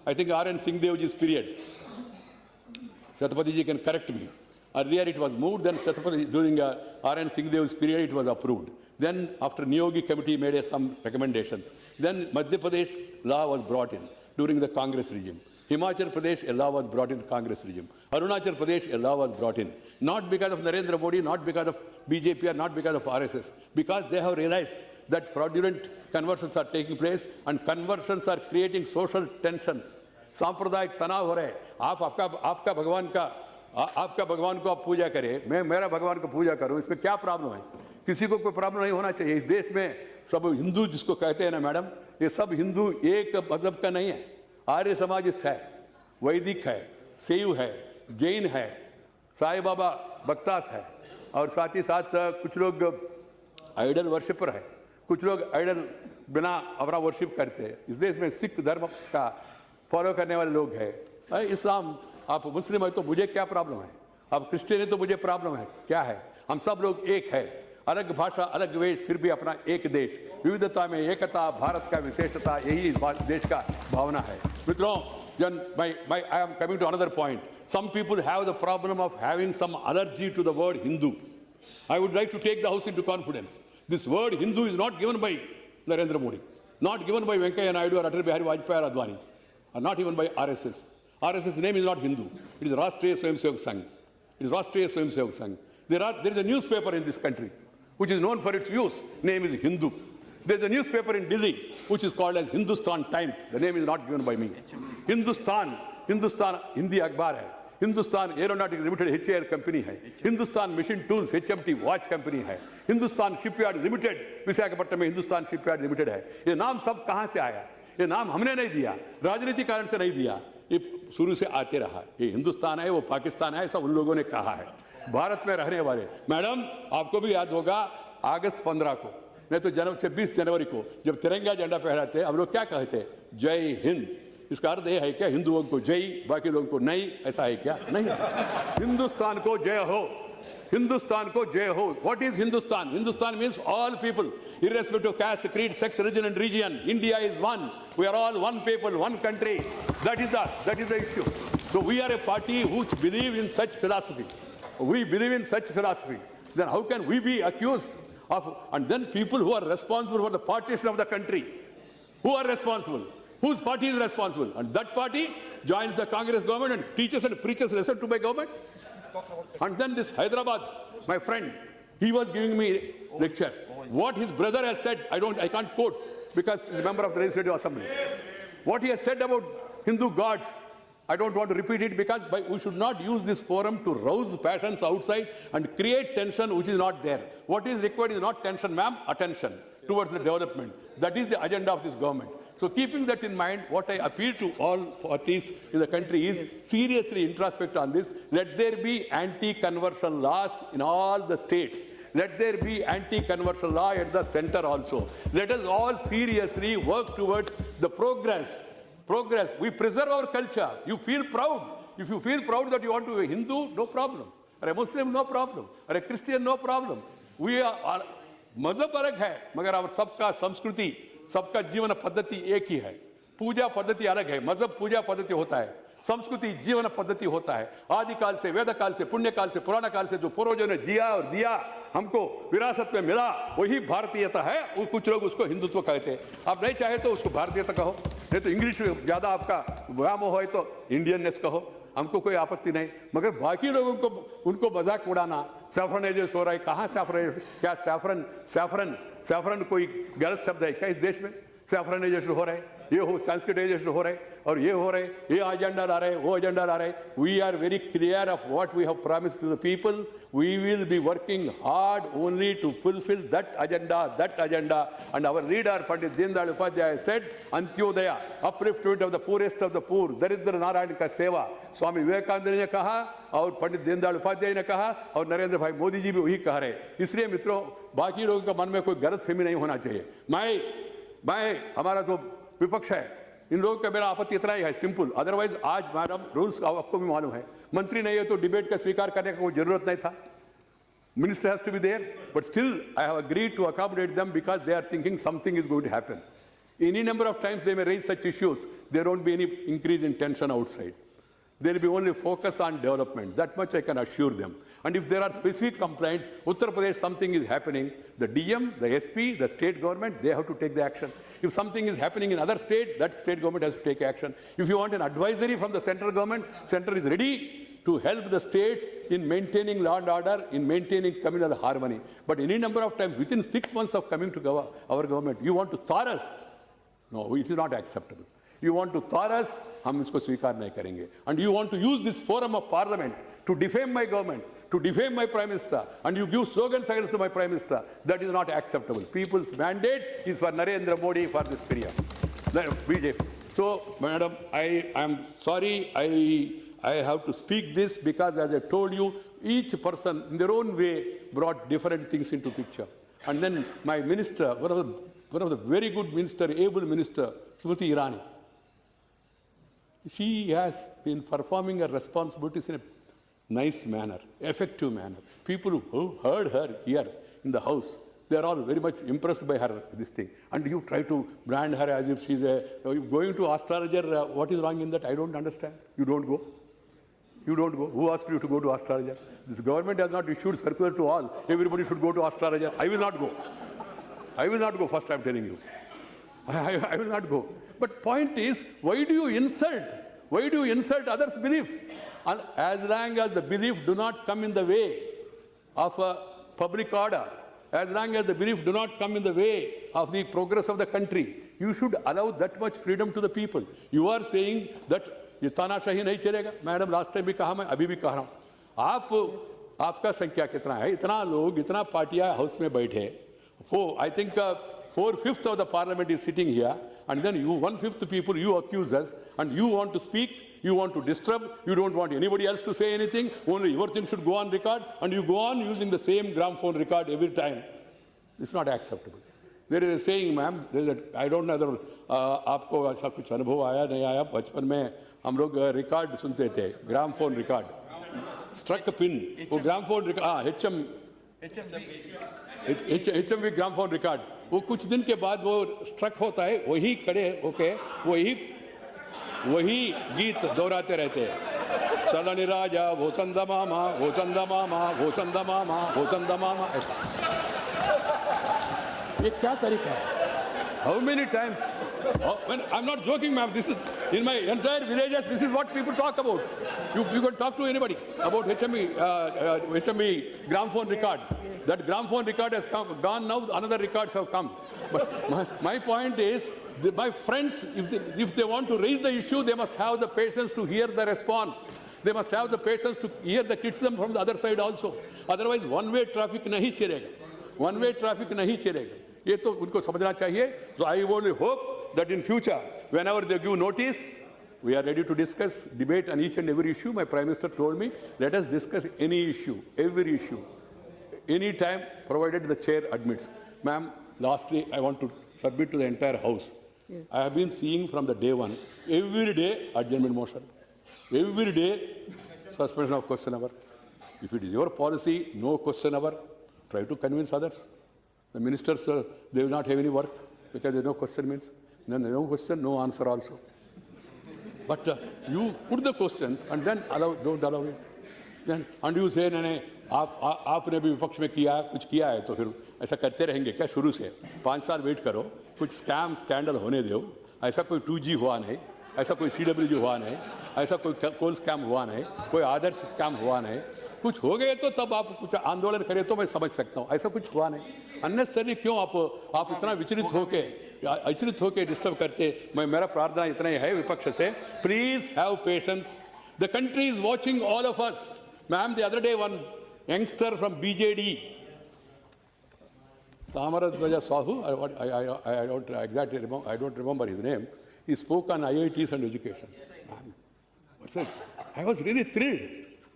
I think R.N. Singhdeoji's period. Shatrapati ji can correct me. Earlier it was moved, then Shatrapati, during R.N. Singhdeoji's period, it was approved. Then after Niyogi committee made some recommendations. Then Madhya Pradesh law was brought in during the Congress regime. Himachal Pradesh, a law was brought in Congress regime. Arunachal Pradesh, a law was brought in. Not because of Narendra Modi, not because of BJP, or not because of RSS. Because they have realized that fraudulent conversions are taking place and conversions are creating social tensions. सांप्रदायिक तनाव हो रहे हैं. आपका भगवान को आप पूजा करें, मैं मेरा भगवान को पूजा करूं, इसमें क्या प्रॉब्लम है? किसी को कोई प्रॉब्लम नहीं होना चाहिए. इस देश में सब हिंदू जिसको कहते हैं ना मैडम, ये सब हिंदू एक मजहब का नहीं है. आर्य समाजिस्ट है, वैदिक है, शैव है, जैन है, साईं बाबा बक्तास है, और साथ ही साथ कुछ लोग आइडल वर्शिपर है, कुछ लोग आइडल बिना अपना वर्शिप करते हैं. इस देश में सिख धर्म का फॉलो करने वाले लोग हैं. इस्लाम, आप मुस्लिम है तो मुझे क्या प्रॉब्लम है? आप क्रिश्चियन है तो मुझे प्रॉब्लम है? क्या है? हम सब लोग एक है. अलग भाषा, अलग वेश, फिर भी अपना एक देश. विविधता में एकता, भारत का विशेषता, यही इस देश का भावना है. मित्रों, I am coming to another point. Some people have the problem of having some allergy to the word Hindu. I would like to take the House into confidence. This word Hindu is not given by Narendra Modi, not given by Venkaiah Naidu or Atal Bihari Vajpayee or Advani, or not even by RSS. RSS name is not Hindu. It is Rashtriya Swayamsevak Sangh. It is Rashtriya Swayamsevak Sangh. There is a newspaper in this country which is known for its views. Name is Hindu. There is a newspaper in Delhi which is called as Hindustan Times. The name is not given by me. Hindustan Hindi Akhbar hai. Hindustan Aeronautics Limited HAL company है. Hindustan Machine Tools HMT watch company है. Hindustan Shipyard Limited Visakhapatnam में Hindustan Shipyard Limited है. ये नाम सब कहाँ से आया? ये नाम हमने नहीं दिया, राजनीति कारण से नहीं दिया, ये शुरू से आते रहा. ये हिंदुस्तान है, वो पाकिस्तान है, ऐसा उन लोगों ने कहा है. भारत में रहने वाले, मैडम आपको भी याद होगा अगस्त 15 को, नहीं तो 26 जनवरी को जब तिरंगा झंडा फहराते हम लोग क्या कहते? जय हिंद. इसका अर्थ यह है क्या हिंदुओं को जय, बाकी लोगों को नहीं? ऐसा है क्या? नहीं. हिंदुस्तान को जय हो, हिंदुस्तान को जय हो. What is Hindustan? Hindustan means all people, irrespective of caste, creed, sex, religion and region. India is one. We are all one people, one country. That is the issue. So we are a party which believe in such philosophy. We believe in such philosophy. Then how can we be accused of, and then people who are responsible for the partition of the country, who are responsible? Whose party is responsible? And that party joins the Congress government and teaches and preaches lesson to my government. And then this Hyderabad, my friend, he was giving me lecture. What his brother has said, I can't quote because he's a member of the Legislative Assembly. What he has said about Hindu gods, I don't want to repeat it because we should not use this forum to rouse passions outside and create tension which is not there. What is required is not tension, ma'am, attention towards the development. That is the agenda of this government. So keeping that in mind, what I appeal to all parties in the country is seriously introspect on this. Let there be anti-conversion laws in all the states. Let there be anti-conversion law at the center also. Let us all seriously work towards the progress. We preserve our culture. You feel proud. If you feel proud that you want to be a Hindu, no problem. Or a Muslim, no problem. Or a Christian, no problem. We are मजहब अलग है, मगर अब सबका संस्कृति, सबका जीवन पद्धति एक ही है. पूजा पद्धति अलग है. मजहब पूजा पद्धति होता है, संस्कृति जीवन पद्धति होता है. आदिकाल से, वेद काल से, पुण्य काल से, पुराना काल से जो पूर्वजों ने जिया और दिया हमको विरासत में मिला, वही भारतीयता है. और कुछ लोग उसको हिंदुत्व कहते हैं. आप नहीं चाहे तो उसको भारतीयता कहो, नहीं तो इंग्लिश में ज्यादा आपका व्यामोह है तो इंडियननेस कहो, हमको कोई आपत्ति नहीं. मगर बाकी लोगों को उनको मजाक उड़ाना, सैफ्रनाइजेशन हो रहा है. कहाँ सैफ्रनाइजेशन? क्या सैफरन कोई गलत शब्द है क्या इस देश में? सैफ्रनाइजेशन हो रहा है, ये हो संस्कृताइजेशन हो रहा है, और ये हो रहे, ये एजेंडा ला रहे, वो एजेंडा ला रहे. We are very clear of what we have promised to the people. We will be working hard only to fulfill that agenda. And our leader, Pandit Deendayal Upadhyaya said, Antyodaya, upliftment of the poorest of the poor, Daridra Narayan ka seva. Swami Vivekananda ने कहा, और पंडित दीनदयाल उपाध्याय ने कहा, और नरेंद्र भाई मोदी जी भी वही कह रहे. इसलिए मित्रों, बाकी लोगों के मन में कोई गलतफहमी नहीं होना चाहिए. मैं हमारा जो विपक्ष है, इन लोगों का मेरा आपत्ति इतना ही है, सिंपल. अदरवाइज आज मैडम रूल्स आपको भी मालूम है, मंत्री नहीं है तो डिबेट का स्वीकार करने का कोई जरूरत नहीं था. Minister has to be there, but still I have agreed to accommodate them because they are thinking something is going to happen. Any number of times they may raise such issues. There won't be any increase in tension outside. There will be only focus on development. That much I can assure them. And if there are specific complaints, Uttar Pradesh, something is happening, the DM, the SP, the state government, they have to take the action. If something is happening in other state, that state government has to take action. If you want an advisory from the central government, center is ready to help the states in maintaining law and order, in maintaining communal harmony. But any number of times, within 6 months of coming to our government, you want to thaw us. No, it is not acceptable. You want to thaw us, हम इसको स्वीकार नहीं करेंगे. And you want to use this forum of parliament to defame my government, to defame my prime minister, and you give slogans against my prime minister. That is not acceptable. People's mandate is for Narendra Modi for this period. BJP. So, madam, I am sorry. I have to speak this because, as I told you, each person in their own way brought different things into picture. And then my minister, one of the very good minister, able minister, Smriti Irani, she has been performing her responsibilities in a nice manner, effective manner. People who heard her here in the house, they are all very much impressed by her, this thing. And you try to brand her as if she's going to astrologer. What is wrong in that? I don't understand. You don't go. You don't go. Who asked you to go to astrologer? This government has not issued circular to all. Everybody should go to astrologer. I will not go. I will not go, first I'm telling you. I will not go. But point is, why do you insult? Why do you insult others' belief? And as long as the belief do not come in the way of a public order, as long as the belief do not come in the way of the progress of the country, you should allow that much freedom to the people. You are saying that ये तानाशाही नहीं चलेगा. Madam last time भी कहा, मैं अभी भी कह रहा हूँ. आपका संख्या कितना है? इतना लोग, इतना पार्टियां हाउस में बैठे. I think 4/5 of the parliament is sitting here, and then you 1/5 people, you accuse us, and you want to speak, you want to disturb, you don't want anybody else to say anything, only your thing should go on record, and you go on using the same gramophone record every time. It's not acceptable. There is a saying, ma'am, I don't know whether आपको ऐसा कुछ अनुभव आया नहीं आया. बचपन में हम लोग रिकॉर्ड सुनते थे, ग्रामफोन रिकॉर्ड, स्ट्रक पिन, वो gramophone record, HMV gramophone record, वो कुछ दिन के बाद वो स्ट्रक होता है, वही खड़े होके वही गीत दोहराते रहते हैं. चलनी राजा वो चंदा मामा, वो चंदा मामा, वो चंदा मामा, वो चंदा मामा. ये क्या तरीका है? How many times? I'm not joking, ma'am. This is in my entire villages. This is what people talk about. You can talk to anybody about HMV gramophone record. That gramophone record has gone now. Another records have come. But my point is, my friends, if they want to raise the issue, they must have the patience to hear the response. They must have the patience to hear the criticism from the other side also. Otherwise, one-way traffic नहीं चलेगा. One-way traffic नहीं चलेगा. ये तो उनको समझना चाहिए. So I only hope that in future, whenever they give notice, we are ready to discuss, debate on each and every issue. My Prime Minister told me, let us discuss any issue, every issue, any time, provided the chair admits. Ma'am, lastly, I want to submit to the entire House. Yes. I have been seeing from the day one, every day adjournment motion, every day suspension of question hour. If it is your policy, no question hour, try to convince others. The ministers, they will not have any work because there's no question means. Then no question, no answer also. But you put the questions and then don't allow it. Then, and you say, नहीं आपने भी विपक्ष में किया कुछ किया है तो फिर ऐसा करते रहेंगे क्या? शुरू से 5 साल वेट करो, कुछ स्कैम स्कैंडल होने दो. ऐसा कोई 2G हुआ नहीं, ऐसा कोई CWG हुआ नहीं, ऐसा कोई कोल स्कैम हुआ नहीं, कोई आदर्श स्कैम हुआ नहीं. कुछ हो गए तो तब आप कुछ आंदोलन करें तो मैं समझ सकता हूँ. ऐसा कुछ हुआ नहीं. अननेसेसरी क्यों आप इतना विचलित होके डिस्टर्ब करते? मेरा प्रार्थना इतना ही है विपक्ष से, please have patience. The country is watching all of us. Ma'am, the other day one youngster from BJD, Samarajya Sahu, I don't remember his name. He spoke on IITs and education. I was really thrilled.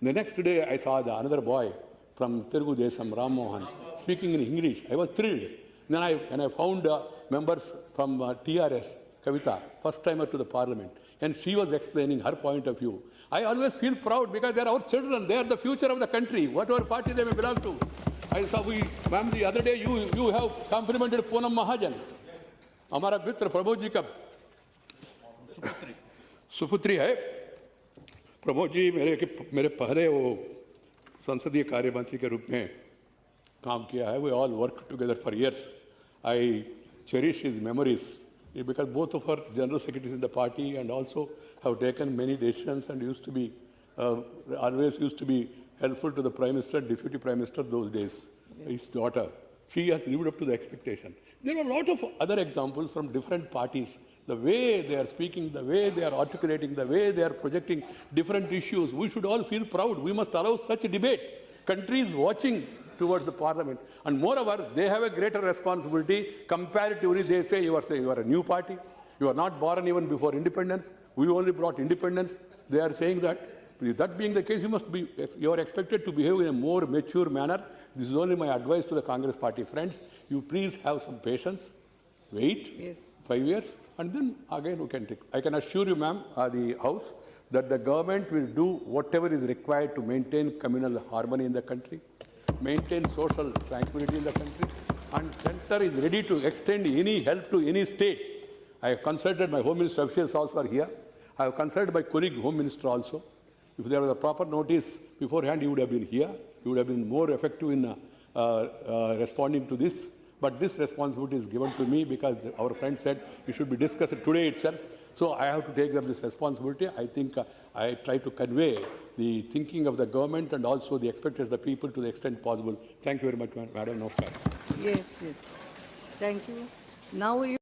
The next day, I saw another boy from Telugu Desam, Ram Mohan, speaking in English. I was thrilled. Then I found members from TRS, Kavita, first timer to the parliament, and she was explaining her point of view. I always feel proud because they are our children. They are the future of the country, whatever party they may belong to. I saw ma'am, the other day you have complimented Poonam Mahajan. हमारा मित्र प्रमोद जी का सुपुत्री है। प्रमोद जी मेरे पहले वो संसदीय कार्य मंत्री के रूप में काम किया है। We all work together for years. I cherish his memories because both of our general secretaries in the party and also have taken many decisions and used to be always used to be helpful to the Prime Minister, Deputy Prime Minister those days. Yes. His daughter, she has lived up to the expectation. There are a lot of other examples from different parties. The way they are speaking, the way they are articulating, the way they are projecting different issues, we should all feel proud. We must allow such a debate. Country is watching towards the parliament. And moreover, they have a greater responsibility. Comparatively, they say you are a new party. You are not born even before independence. We only brought independence. They are saying that being the case, you are expected to behave in a more mature manner. This is only my advice to the Congress party friends. You please have some patience. Wait. Yes. 5 years, and then again we can take. I can assure you, ma'am, the House, that the government will do whatever is required to maintain communal harmony in the country, maintain social tranquility in the country, and Centre is ready to extend any help to any state. I have consulted my Home Minister officials also are here. I have consulted my colleague Home Minister also. If there was a proper notice beforehand, he would have been here. He would have been more effective in responding to this. But this responsibility is given to me because our friend said it should be discussed today itself. So I have to take up this responsibility. I think I try to convey the thinking of the government and also the expectations of the people to the extent possible. Thank you very much, Madam Namaskar. Yes, yes. Thank you. Now you